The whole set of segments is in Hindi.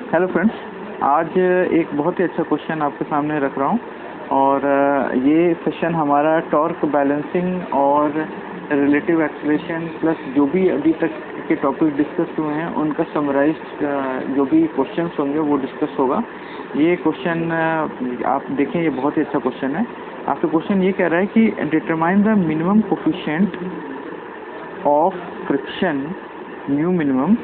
हेलो फ्रेंड्स, आज एक बहुत ही अच्छा क्वेश्चन आपके सामने रख रहा हूँ और ये सेशन हमारा टॉर्क बैलेंसिंग और रिलेटिव एक्सीलरेशन प्लस जो भी अभी तक के टॉपिक डिस्कस हुए हैं उनका समराइज्ड जो भी क्वेश्चंस होंगे वो डिस्कस होगा। ये क्वेश्चन आप देखें, ये बहुत ही अच्छा क्वेश्चन है। आपका क्वेश्चन ये कह रहा है कि determine the minimum coefficient of friction mu minimum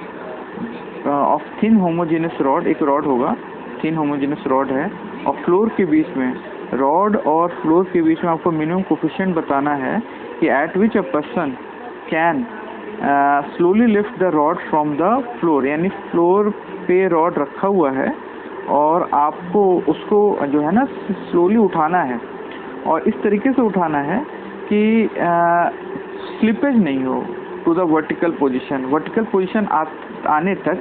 of thin homogeneous rod. एक रॉड होगा, थिन होमोजेनस रॉड है और फ्लोर के बीच में, रॉड और फ्लोर के बीच में आपको मिनिमम कोफिशिएंट बताना है कि eight which a person can slowly lift the rod from the floor. यानी फ्लोर पे रॉड रखा हुआ है और आपको उसको जो है ना स्लोली उठाना है और इस तरीके से उठाना है कि स्लिपेज नहीं हो to the vertical position. Vertical position आने तक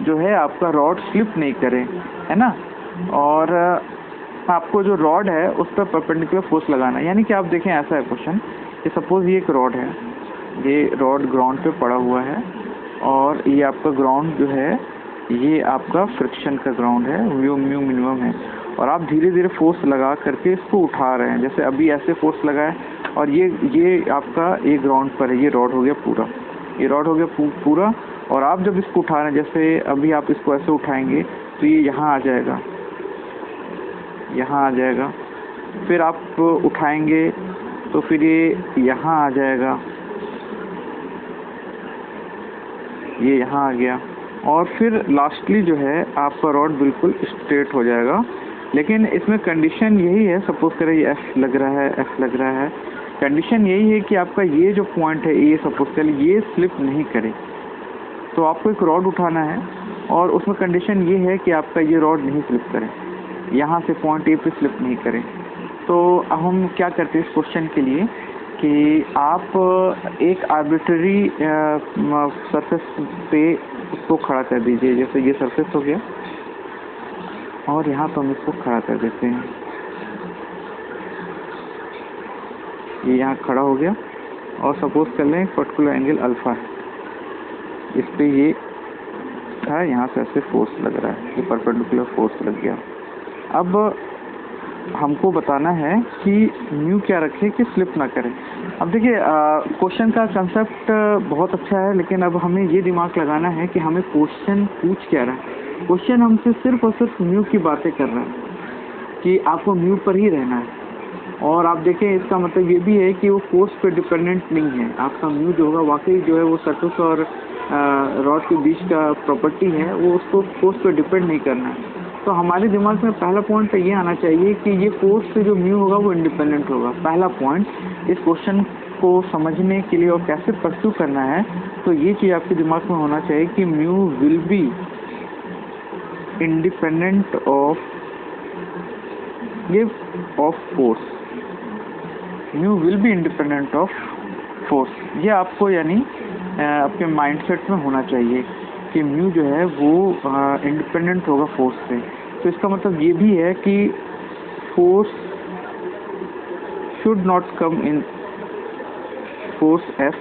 जो है आपका रॉड स्लिप नहीं करे, है ना। और आपको जो रॉड है उस पर परपेंडिकुलर फोर्स लगाना है। यानी कि आप देखें, ऐसा है क्वेश्चन कि सपोज ये एक रॉड है, ये रॉड ग्राउंड पे पड़ा हुआ है और ये आपका ग्राउंड जो है ये आपका फ्रिक्शन का ग्राउंड है, म्यू मिनिमम है और आप धीरे धीरे फोर्स लगा करके इसको उठा रहे हैं। जैसे अभी ऐसे फोर्स लगाए और ये आपका ये ग्राउंड पर है, ये रॉड हो गया पूरा, ये रॉड हो गया पूरा। और आप जब इसको उठा रहे हैं, जैसे अभी आप इसको ऐसे उठाएंगे तो ये यहाँ आ जाएगा, यहाँ आ जाएगा, फिर आप उठाएंगे तो फिर ये यहाँ आ जाएगा, ये यहाँ आ गया और फिर लास्टली जो है आपका रॉड बिल्कुल स्ट्रेट हो जाएगा। लेकिन इसमें कंडीशन यही है, सपोज करें ये एफ लग रहा है, एफ लग रहा है, कंडीशन यही है कि आपका ये जो पॉइंट है, ये सपोज करें ये स्लिप नहीं करे। तो आपको एक रॉड उठाना है और उसमें कंडीशन ये है कि आपका ये रॉड नहीं स्लिप करे, यहाँ से पॉइंट ए पे स्लिप नहीं करे। तो अब हम क्या करते हैं इस क्वेश्चन के लिए कि आप एक आर्बिट्ररी सरफेस पे उसको खड़ा कर दीजिए। जैसे ये सरफेस हो गया और यहाँ तो हम इसको खड़ा कर देते हैं, ये यहाँ खड़ा हो गया और सपोज कर लें पर्टिकुलर एंगल अल्फा है, इस पे ये था, यहाँ से ऐसे फोर्स लग रहा है, ये परपेंडिकुलर फोर्स लग गया। अब हमको बताना है कि म्यू क्या रखें कि स्लिप ना करें। अब देखिए, क्वेश्चन का कंसेप्ट बहुत अच्छा है, लेकिन अब हमें ये दिमाग लगाना है कि हमें क्वेश्चन पूछ क्या रहा है। क्वेश्चन हमसे सिर्फ और सिर्फ म्यू की बातें कर रहा है कि आपको म्यू पर ही रहना है। और आप देखें, इसका मतलब ये भी है कि वो फोर्स पे डिपेंडेंट नहीं है। आपका म्यू जो होगा वाकई जो है वो सरफेस और रॉड के बीच का प्रॉपर्टी है, वो उसको फोर्स पे डिपेंड नहीं करना है। तो हमारे दिमाग में पहला पॉइंट ये आना चाहिए कि ये फोर्स से जो म्यू होगा वो इंडिपेंडेंट होगा। पहला पॉइंट इस क्वेश्चन को समझने के लिए और कैसे परस्यू करना है, तो ये चीज़ आपके दिमाग में होना चाहिए कि mu will be independent of force. Mu will be independent of force. ये आपको यानी आपके माइंडसेट में होना चाहिए कि म्यू जो है वो इंडिपेंडेंट होगा फोर्स से। तो इसका मतलब ये भी है कि force should not come in, force F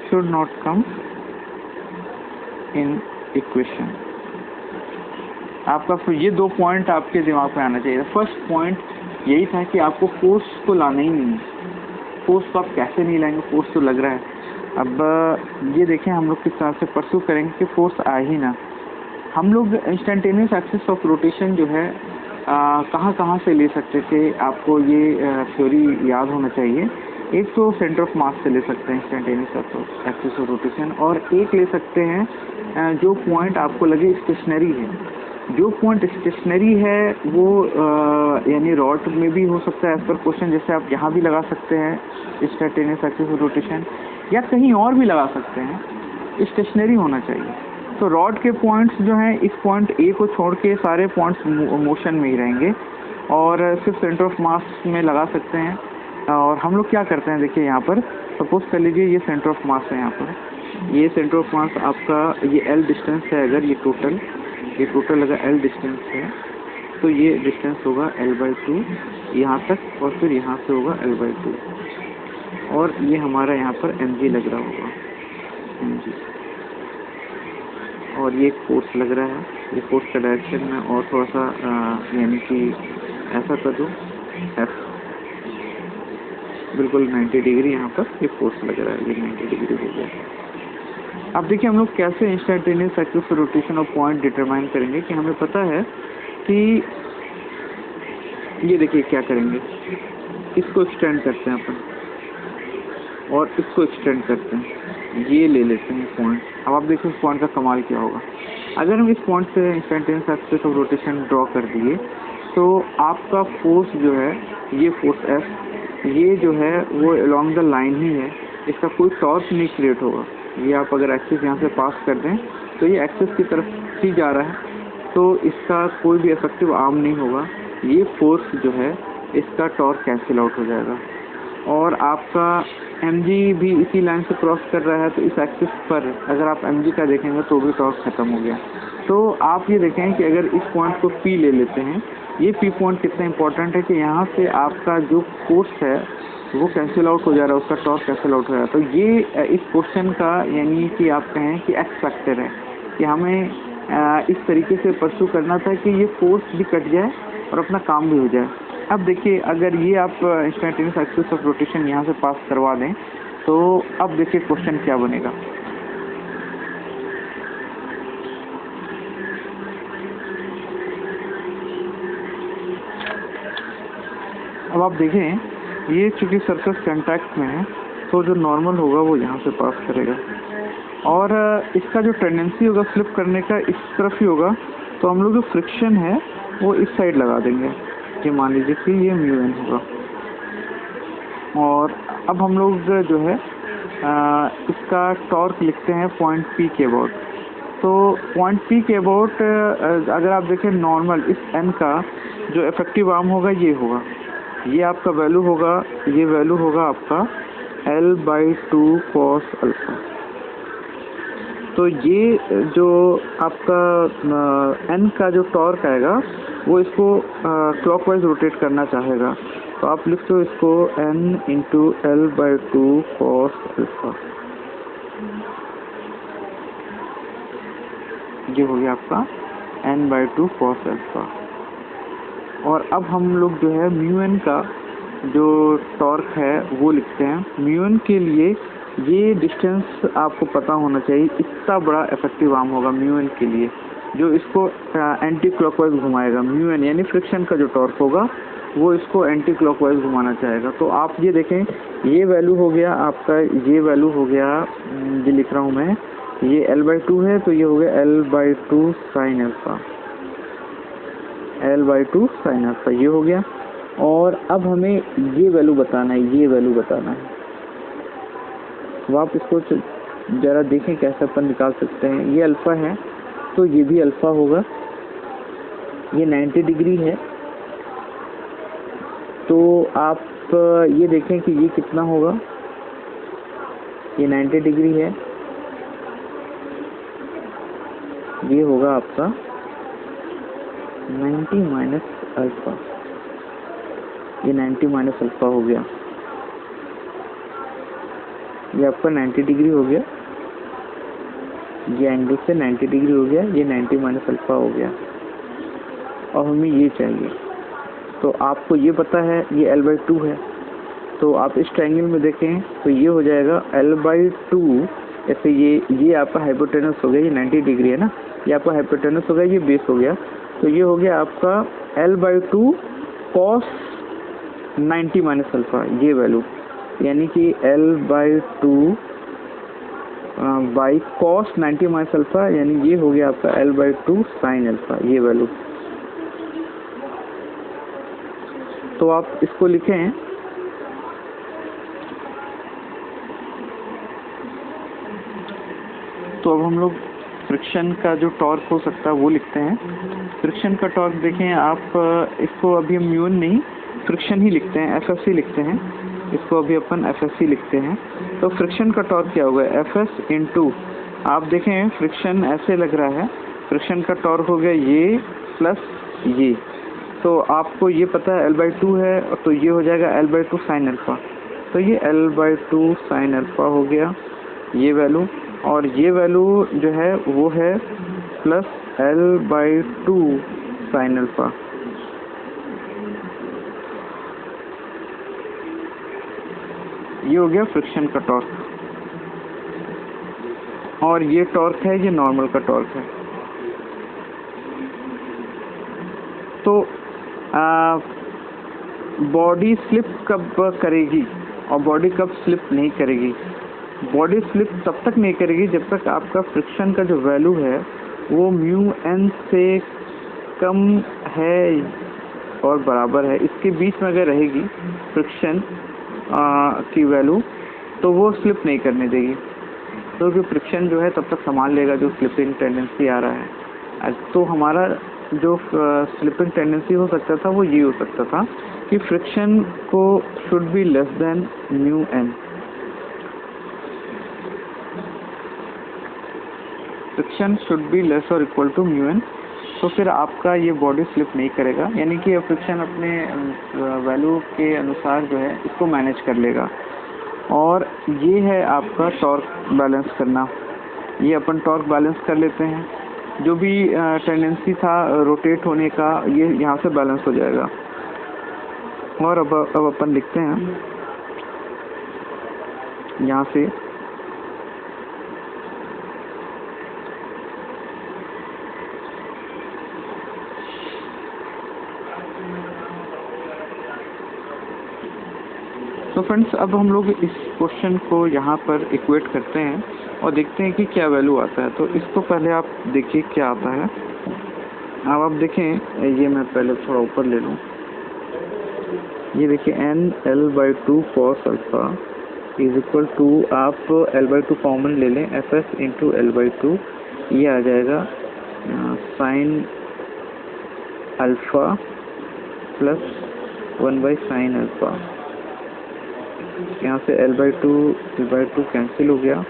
should not come in equation. आपका फिर ये दो पॉइंट आपके दिमाग में आना चाहिए। फर्स्ट पॉइंट यही था कि आपको फोर्स को लाना ही नहीं है। फोर्स तो आप कैसे नहीं लाएंगे, फोर्स तो लग रहा है। अब ये देखें हम लोग किस तरह से परस्यू करेंगे कि फोर्स आए ही ना। हम लोग इंस्टेंटेनियस एक्सिस ऑफ रोटेशन जो है कहाँ से ले सकते थे, आपको ये थ्योरी याद होना चाहिए। एक तो सेंटर ऑफ मास से ले सकते हैं इंस्टेंटेनियस एक्सिस ऑफ रोटेशन, और एक ले सकते हैं जो पॉइंट आपको लगे स्टेशनरी है। जो पॉइंट स्टेशनरी है वो यानी रॉड में भी हो सकता है एज पर क्वेश्चन, जैसे आप यहाँ भी लगा सकते हैं इंस्टेंटेनियस एक्सिस ऑफ रोटेशन, या कहीं और भी लगा सकते हैं, स्टेशनरी होना चाहिए। तो रॉड के पॉइंट्स जो हैं, इस पॉइंट ए को छोड़ के सारे पॉइंट्स मोशन में ही रहेंगे और सिर्फ सेंटर ऑफ मास में लगा सकते हैं। और हम लोग क्या करते हैं, देखिए यहाँ पर सपोज कर लीजिए ये सेंटर ऑफ मास है, यहाँ पर ये सेंटर ऑफ मास आपका ये एल डिस्टेंस है। अगर ये टोटल अगर एल डिस्टेंस है तो ये डिस्टेंस होगा L/2 यहाँ तक और फिर यहाँ से होगा L/2 और ये हमारा यहाँ पर mg लग रहा होगा, mg। और ये एक फोर्स लग रहा है, ये फोर्स का डायरेक्शन में और थोड़ा सा यानी कि ऐसा कर दूँ एफ, बिल्कुल 90 डिग्री यहाँ पर ये फोर्स लग रहा है, ये 90 डिग्री हो गया। अब देखिए हम लोग कैसे instantaneous axis rotation of point determine करेंगे कि हमें पता है कि ये देखिए क्या करेंगे, इसको एक्सटेंड करते हैं अपन और इसको एक्सटेंड करते हैं, ये ले लेते हैं पॉइंट। अब आप देखिए इस पॉइंट का कमाल क्या होगा। अगर हम इस पॉइंट से instantaneous axis of rotation draw कर दिए तो आपका फोर्स जो है, ये फोर्स एफ, ये जो है वो अलोंग द लाइन ही है, इसका कोई टॉर्क नहीं क्रिएट होगा। ये आप अगर एक्सिस यहाँ से पास कर दें तो ये एक्सिस की तरफ ही जा रहा है, तो इसका कोई भी इफेक्टिव आर्म नहीं होगा। ये फोर्स जो है इसका टॉर्क कैंसिल आउट हो जाएगा और आपका mg भी इसी लाइन से क्रॉस कर रहा है, तो इस एक्सिस पर अगर आप mg का देखेंगे तो भी टॉर्क खत्म हो गया। तो आप ये देखें कि अगर इस पॉइंट को P ले लेते हैं, ये P पॉइंट कितना इंपॉर्टेंट है कि यहाँ से आपका जो फोर्स है वो कैंसिल आउट हो जा रहा है, उसका टॉर्क कैंसिल आउट हो रहा है। तो ये इस क्वेश्चन का यानी कि आप कहें कि एक्स फैक्टर है कि हमें इस तरीके से परस्यू करना था कि ये फोर्स भी कट जाए और अपना काम भी हो जाए। अब देखिए अगर ये आप इंस्टेंटेनियस एक्सिस ऑफ रोटेशन यहाँ से पास करवा दें तो अब देखिए क्वेश्चन क्या बनेगा। अब आप देखें ये चूंकि सरफेस कांटेक्ट में है तो जो नॉर्मल होगा वो यहाँ से पास करेगा और इसका जो टेंडेंसी होगा फ्लिप करने का इस तरफ ही होगा, तो हम लोग जो फ्रिक्शन है वो इस साइड लगा देंगे। ये मान लीजिए कि ये μn होगा और अब हम लोग जो है इसका टॉर्क लिखते हैं पॉइंट P के अबाउट। तो पॉइंट P के अबाउट अगर आप देखें नॉर्मल इस n का जो इफेक्टिव आर्म होगा ये होगा, ये आपका वैल्यू होगा, ये वैल्यू होगा आपका L/2 cos अल्फा। तो ये जो आपका n का जो टॉर्क आएगा वो इसको क्लॉकवाइज रोटेट करना चाहेगा, तो आप लिख दो इसको n × L/2 cos अल्फा। ये हो गया आपका n/2 cos अल्फा। और अब हम लोग जो है μn का जो टॉर्क है वो लिखते हैं। μn के लिए ये डिस्टेंस आपको पता होना चाहिए, इतना बड़ा इफेक्टिव आर्म होगा μn के लिए जो इसको एंटी क्लॉकवाइज घुमाएगा। μn यानी फ्रिक्शन का जो टॉर्क होगा वो इसको एंटी क्लॉकवाइज घुमाना चाहेगा। तो आप ये देखें ये वैल्यू हो गया आपका, ये वैल्यू हो गया, ये लिख रहा हूँ मैं, ये L/2 है तो ये हो गया L/2 sin alpha, L/2 sin alpha ये हो गया। और अब हमें ये वैल्यू बताना है, ये वैल्यू बताना है। तो आप इसको ज़रा देखें कैसे अपन निकाल सकते हैं। ये अल्फ़ा है तो ये भी अल्फ़ा होगा, ये 90 डिग्री है, तो आप ये देखें कि ये कितना होगा, ये 90 डिग्री है, ये होगा आपका 90 माइनस अल्फ़ा, ये 90 माइनस अल्फ़ा हो गया, ये आपका 90 डिग्री हो गया, ये एंगल से 90 डिग्री हो गया, ये 90 माइनस अल्फ़ा हो गया और हमें ये चाहिए। तो आपको ये पता है ये L/2 है, तो आप इस ट्रायंगल में देखें तो ये हो जाएगा L/2, ऐसे ये आपका हाइपोटेनस हो गया, ये 90 डिग्री है ना, ये आपका हाइपोटेनस हो गया, ये बेस हो गया, तो ये हो गया आपका L/2 cos 90 माइनस अल्फ़ा, ये वैल्यू यानी कि L/2 by cos 90 minus alpha, यानी ये हो गया आपका L/2 sin अल्फ़ा, ये वैल्यू। तो आप इसको लिखें, तो अब हम लोग फ्रिक्शन का जो टॉर्क हो सकता है वो लिखते हैं। फ्रिक्शन का टॉर्क देखें आप, इसको अभी हम म्यून नहीं फ्रिक्शन ही लिखते हैं, FF लिखते हैं, इसको अभी अपन FS लिखते हैं। तो फ्रिक्शन का टॉर्क क्या होगा, FS इंटू, आप देखें फ्रिक्शन ऐसे लग रहा है, फ्रिक्शन का टॉर्क हो गया ये प्लस ये, तो आपको ये पता है L/2 है, तो ये हो जाएगा L/2 sin अल्फ़ा, तो ये L/2 sin अल्फ़ा हो गया ये वैल्यू, और ये वैल्यू जो है वो है प्लस L/2 साइन अल्फा। ये हो गया फ्रिक्शन का टॉर्क, और ये टॉर्क है, ये नॉर्मल का टॉर्क है। तो बॉडी स्लिप कब करेगी और बॉडी कब स्लिप नहीं करेगी? बॉडी स्लिप तब तक नहीं करेगी जब तक आपका फ्रिक्शन का जो वैल्यू है वो म्यू एन से कम है और बराबर है। इसके बीच में अगर रहेगी फ्रिक्शन की वैल्यू तो वो स्लिप नहीं करने देगी, क्योंकि फ्रिक्शन जो है तब तक संभाल लेगा जो स्लिपिंग टेंडेंसी आ रहा है। तो हमारा जो स्लिपिंग टेंडेंसी हो सकता था वो ये हो सकता था कि फ्रिक्शन को should be less than mu N. Friction should be less और इक्वल टू म्यू एन, तो फिर आपका ये बॉडी स्लिप नहीं करेगा, यानी कि फ्रिक्शन अपने वैल्यू के अनुसार जो है इसको मैनेज कर लेगा। और ये है आपका टॉर्क बैलेंस करना। ये अपन टॉर्क बैलेंस कर लेते हैं, जो भी टेंडेंसी था रोटेट होने का ये यहाँ से बैलेंस हो जाएगा। और अब अपन लिखते हैं यहाँ से तो फ्रेंड्स, अब हम लोग इस क्वेश्चन को यहाँ पर इक्वेट करते हैं और देखते हैं कि क्या वैल्यू आता है। तो इसको पहले आप देखिए क्या आता है। अब आप देखें, ये मैं पहले थोड़ा ऊपर ले लूँ। ये देखिए n L/2 cos alpha is equal to, आप L/2 कॉमन ले लें, Fs इंटू L/2, ये आ जाएगा साइन अल्फा प्लस 1/साइन अल्फा। यहाँ से L/2 कैंसिल हो गया,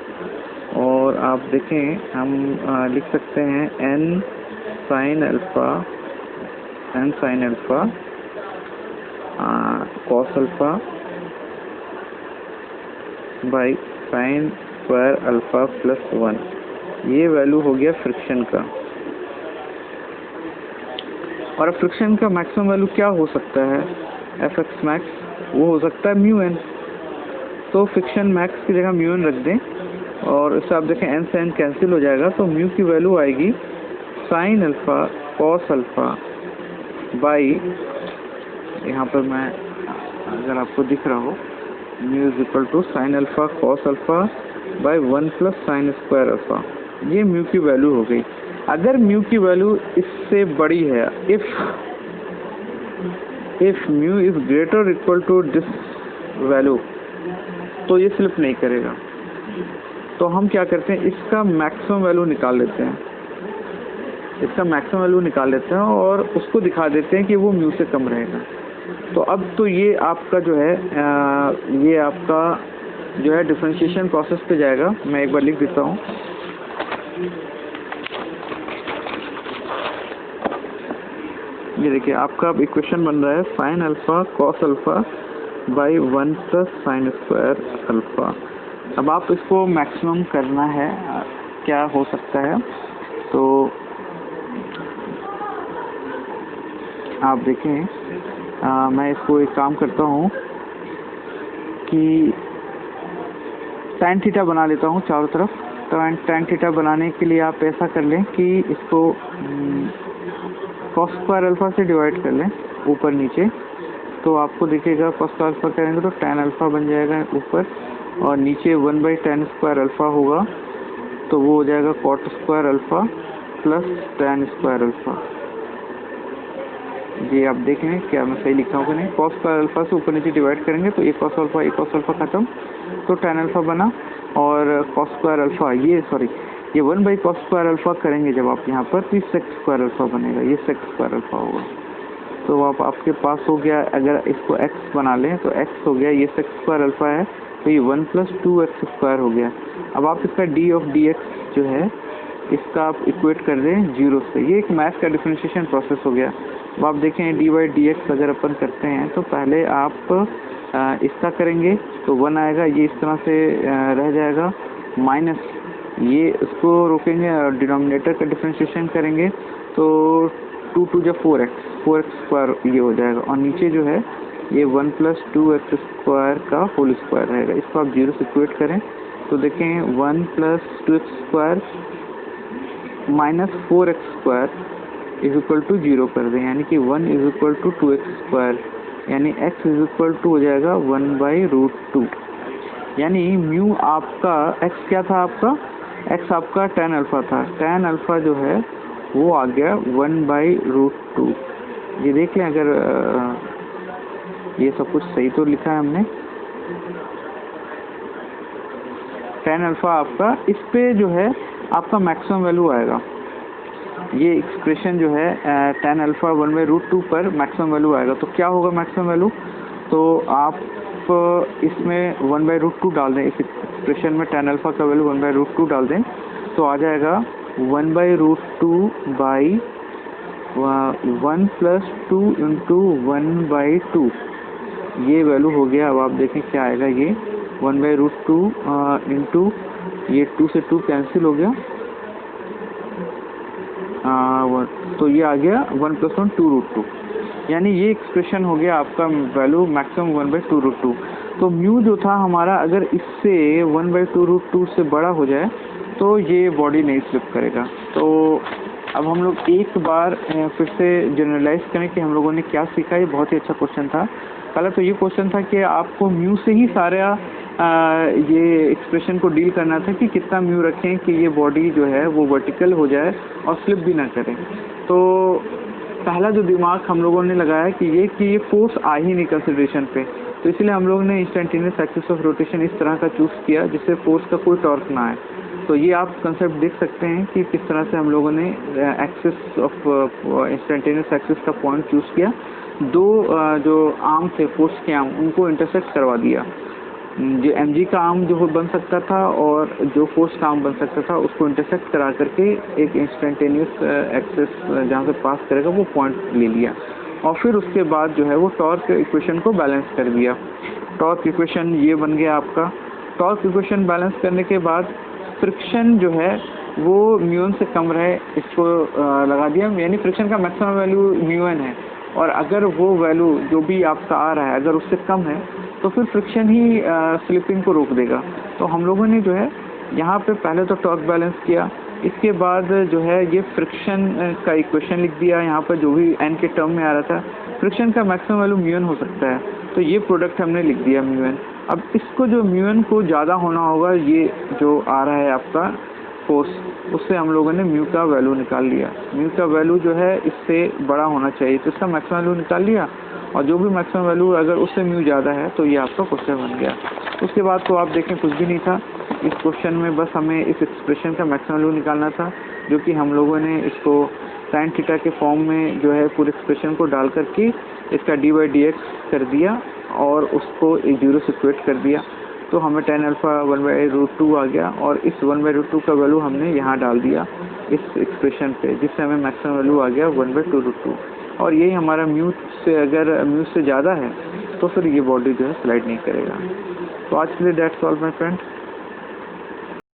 और आप देखें हम लिख सकते हैं n sign alpha cos alpha by sine square alpha plus 1। ये वैल्यू हो गया फ्रिक्शन का। और फ्रिक्शन का मैक्सिमम वैल्यू क्या हो सकता है? Fx मैक्स, वो हो सकता है म्यू एन। तो फ्रिक्शन मैक्स की जगह म्यू एन रख दें, और इससे आप देखें n से n कैंसिल हो जाएगा, तो म्यू की वैल्यू आएगी sine alpha cos alpha by, यहाँ पर मैं अगर आपको दिख रहा हो, mu is equal to sine alpha cos alpha by 1 plus sine square alpha. ये म्यू की वैल्यू हो गई। अगर म्यू की वैल्यू इससे बड़ी है, if mu is greater equal to this value, तो ये स्लिप नहीं करेगा। तो हम क्या करते हैं, इसका मैक्सिमम वैल्यू निकाल लेते हैं, और उसको दिखा देते हैं कि वो म्यू से कम रहेगा। तो अब तो ये आपका जो है ये आपका जो है डिफरेंशिएशन प्रोसेस पे जाएगा। मैं एक बार लिख देता हूँ। ये देखिए, आपका अब इक्वेशन बन रहा है sign alpha cos alpha by 1 plus sine square alpha. अब आप इसको मैक्सिमम करना है, क्या हो सकता है। तो आप देखें, मैं इसको एक काम करता हूँ कि tan थीटा बना लेता हूँ चारों तरफ। तो tan थीटा बनाने के लिए आप ऐसा कर लें कि इसको cos स्क्वायर अल्फा से डिवाइड कर लें ऊपर नीचे। तो आपको दिखेगा cos स्क्वायर अल्फा करेंगे तो tan अल्फा बन जाएगा ऊपर, और नीचे 1/tan स्क्वायर अल्फा होगा, तो वो हो जाएगा cot square alpha plus tan square alpha. जी आप देख लें क्या मैं सही लिखा हूँ कि नहीं। cos स्क्वायर अल्फा से ऊपर नीचे डिवाइड करेंगे तो एक cos अल्फा खत्म, तो tan अल्फा बना, और cos स्क्वायर अल्फा ये 1/cos स्क्वायर अल्फा करेंगे जब आप यहाँ पर, तो sec स्क्वायर अल्फा बनेगा, ये sec स्क्वायर अल्फा होगा। तो आपके पास हो गया, अगर इसको x बना लें तो x हो गया, ये sec स्क्वायर अल्फा है, तो ये 1 प्लस 2x स्क्वायर हो गया। अब आप इसका d ऑफ dx जो है इसका आप इक्वेट कर दें 0 से। ये एक मैथ का डिफरेंशिएशन प्रोसेस हो गया। अब आप देखें dy/dx अगर अपन करते हैं तो पहले आप इसका करेंगे तो 1 आएगा, ये इस तरह से रह जाएगा, माइनस ये उसको रोकेंगे और डिनोमिनेटर का डिफ्रेंशिएशन करेंगे तो 2 2 जा 4x स्क्वायर ये हो जाएगा, और नीचे जो है ये 1 + 2x स्क्वायर का होल स्क्वायर रहेगा। इसको आप 0 से इक्वेट करें तो देखें 1 + 2x स्क्वायर - 4x स्क्वायर = 0 कर दें, यानी कि 1 = 2x स्क्वायर, यानी x हो जाएगा 1/√2। यानी म्यू आपका x क्या था, आपका x आपका tan अल्फ़ा था, tan अल्फ़ा जो है वो आ गया 1/√2। ये देख लें अगर ये सब कुछ सही तो लिखा है हमने। tan अल्फ़ा आपका इस पे जो है आपका मैक्सिमम वैल्यू आएगा। ये एक्सप्रेशन जो है tan अल्फ़ा 1/√2 पर मैक्सिमम वैल्यू आएगा। तो क्या होगा मैक्सिमम वैल्यू, तो आप इसमें 1/√2 डाल दें, इस एक्सप्रेशन में tan अल्फ़ा का वैल्यू 1/√2 डाल दें तो आ जाएगा 1/√2 बाई 1 + 2 × 1/2। ये वैल्यू हो गया। अब आप देखें क्या आएगा, ये 1/√2 इंटू ये 2 से 2 कैंसिल हो गया, तो ये आ गया 1 + 1 2√2। यानी ये एक्सप्रेशन हो गया आपका वैल्यू मैक्सिमम 1/2√2। तो म्यू जो था हमारा अगर इससे 1/2√2 से बड़ा हो जाए तो ये बॉडी नहीं स्लिप करेगा। तो अब हम लोग एक बार फिर से जनरलाइज करें कि हम लोगों ने क्या सीखा। ये बहुत ही अच्छा क्वेश्चन था। पहला तो ये क्वेश्चन था कि आपको म्यू से ही सारा ये एक्सप्रेशन को डील करना था कि कितना म्यू रखें कि ये बॉडी जो है वो वर्टिकल हो जाए और स्लिप भी ना करे। तो पहला जो दिमाग हम लोगों ने लगाया कि ये फोर्स आ ही नहीं कंसिडरेशन पे, तो इसलिए हम लोगों ने इंस्टेंटेनियस एक्सिस ऑफ रोटेशन इस तरह का चूज़ किया जिससे फोर्स का कोई टॉर्क ना आए। तो ये आप कंसेप्ट देख सकते हैं कि किस तरह से हम लोगों ने एक्सिस ऑफ इंस्टेंटेनियस एक्सिस का पॉइंट चूज़ किया। दो जो आर्म थे फोर्स के आर्म, उनको इंटरसेक्ट करवा दिया। जो mg का आर्म जो बन सकता था और जो फोर्स का आर्म बन सकता था उसको इंटरसेक्ट करा करके एक इंस्टेंटेनियस एक्सिस जहाँ से पास करेगा वो पॉइंट ले लिया, और फिर उसके बाद जो है वो टॉर्क इक्वेशन को बैलेंस कर दिया। टॉर्क इक्वेशन ये बन गया आपका। टॉर्क इक्वेशन बैलेंस करने के बाद फ्रिक्शन जो है वो म्यू से कम रहे इसको लगा दिया, यानी फ्रिक्शन का मैक्सिमम वैल्यू म्यू है, और अगर वो वैल्यू जो भी आपका आ रहा है अगर उससे कम है तो फिर फ्रिक्शन ही स्लिपिंग को रोक देगा। तो हम लोगों ने जो है यहाँ पे पहले तो टॉर्क बैलेंस किया, इसके बाद जो है ये फ्रिक्शन का इक्वेशन लिख दिया। यहाँ पर जो भी n के टर्म में आ रहा था फ्रिक्शन का मैक्सिमम वैल्यू म्यू हो सकता है, तो ये प्रोडक्ट हमने लिख दिया म्यू। अब इसको जो म्यू को ज़्यादा होना होगा, ये जो आ रहा है आपका फोर्स, उससे हम लोगों ने म्यू का वैल्यू निकाल लिया। म्यू का वैल्यू जो है इससे बड़ा होना चाहिए, तो इसका मैक्सिमम वैल्यू निकाल लिया, और जो भी मैक्सिमम वैल्यू अगर उससे म्यू ज़्यादा है तो ये आपका क्वेश्चन बन गया। उसके बाद तो आप देखें कुछ भी नहीं था इस क्वेश्चन में, बस हमें इस एक्सप्रेशन का मैक्सिमम वैल्यू निकालना था, जो कि हम लोगों ने इसको sin थीटा के फॉर्म में जो है पूरे एक्सप्रेशन को डाल करके इसका d/dx कर दिया और उसको 0 से इक्वेट कर दिया। तो हमें tan अल्फ़ा 1/√2 आ गया, और इस 1/√2 का वैल्यू हमने यहाँ डाल दिया इस एक्सप्रेशन पे, जिससे हमें मैक्सिमम वैल्यू आ गया 1/2√2। और यही हमारा म्यू से, अगर म्यू से ज़्यादा है तो फिर ये बॉडी जो है स्लाइड नहीं करेगा। तो आज के लिए दैट्स ऑल माय फ्रेंड।